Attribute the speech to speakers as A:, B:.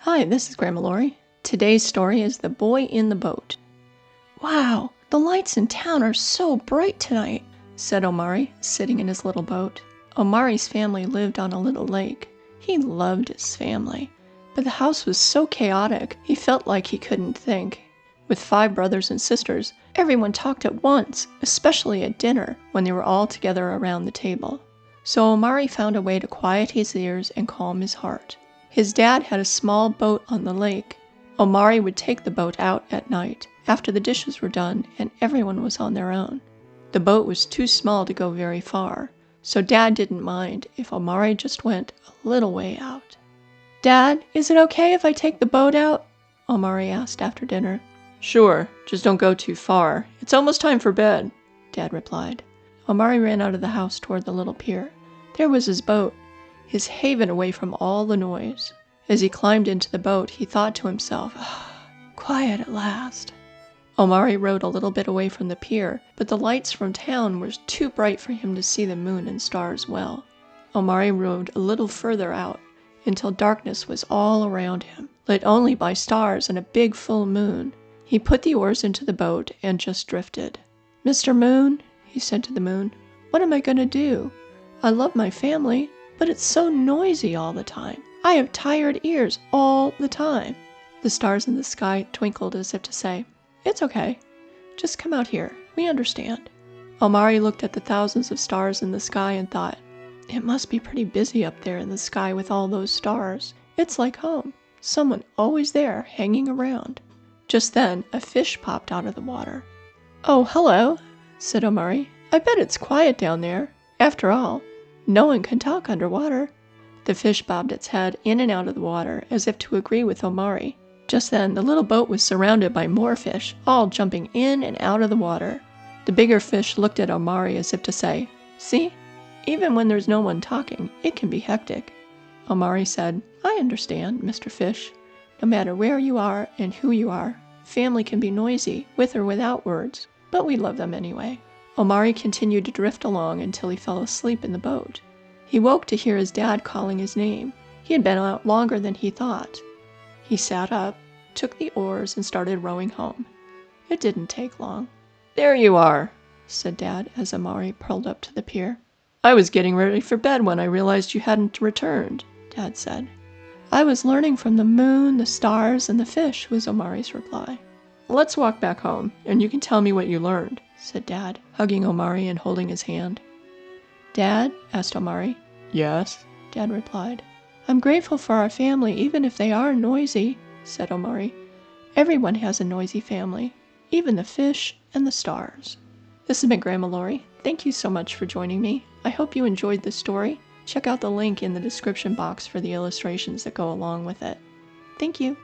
A: Hi, this is Grandma Laurie. Today's story is The Boy in the Boat. Wow, the lights in town are so bright tonight, said Omari, sitting in his little boat. Omari's family lived on a little lake. He loved his family, but the house was so chaotic he felt like he couldn't think. With 5 brothers and sisters, everyone talked at once, especially at dinner when they were all together around the table. So Omari found a way to quiet his ears and calm his heart. His dad had a small boat on the lake. Omari would take the boat out at night, after the dishes were done and everyone was on their own. The boat was too small to go very far, so Dad didn't mind if Omari just went a little way out. "Dad, is it okay if I take the boat out?" Omari asked after dinner. "Sure, just don't go too far. It's almost time for bed," Dad replied. Omari ran out of the house toward the little pier. There was his boat, his haven away from all the noise. As he climbed into the boat, he thought to himself, quiet at last. Omari rowed a little bit away from the pier, but the lights from town were too bright for him to see the moon and stars well. Omari rowed a little further out, until darkness was all around him, lit only by stars and a big full moon. He put the oars into the boat and just drifted. "Mr. Moon," he said to the moon, "what am I going to do? I love my family, but it's so noisy all the time. I have tired ears all the time." The stars in the sky twinkled as if to say, "It's okay. Just come out here. We understand." Omari looked at the thousands of stars in the sky and thought, it must be pretty busy up there in the sky with all those stars. It's like home. Someone always there hanging around. Just then, a fish popped out of the water. "Oh, hello," said Omari. "I bet it's quiet down there. After all, no one can talk underwater." The fish bobbed its head in and out of the water as if to agree with Omari. Just then, the little boat was surrounded by more fish, all jumping in and out of the water. The bigger fish looked at Omari as if to say, "See? Even when there's no one talking, it can be hectic." Omari said, "I understand, Mr. Fish. No matter where you are and who you are, family can be noisy, with or without words, but we love them anyway." Omari continued to drift along until he fell asleep in the boat. He woke to hear his dad calling his name. He had been out longer than he thought. He sat up, took the oars, and started rowing home. It didn't take long. "There you are," said Dad as Omari pulled up to the pier. "I was getting ready for bed when I realized you hadn't returned," Dad said. "I was learning from the moon, the stars, and the fish," was Omari's reply. "Let's walk back home, and you can tell me what you learned," said Dad, hugging Omari and holding his hand. "Dad?" asked Omari. "Yes?" Dad replied. "I'm grateful for our family even if they are noisy," said Omari. "Everyone has a noisy family, even the fish and the stars." This has been Grandma Laurie. Thank you so much for joining me. I hope you enjoyed this story. Check out the link in the description box for the illustrations that go along with it. Thank you.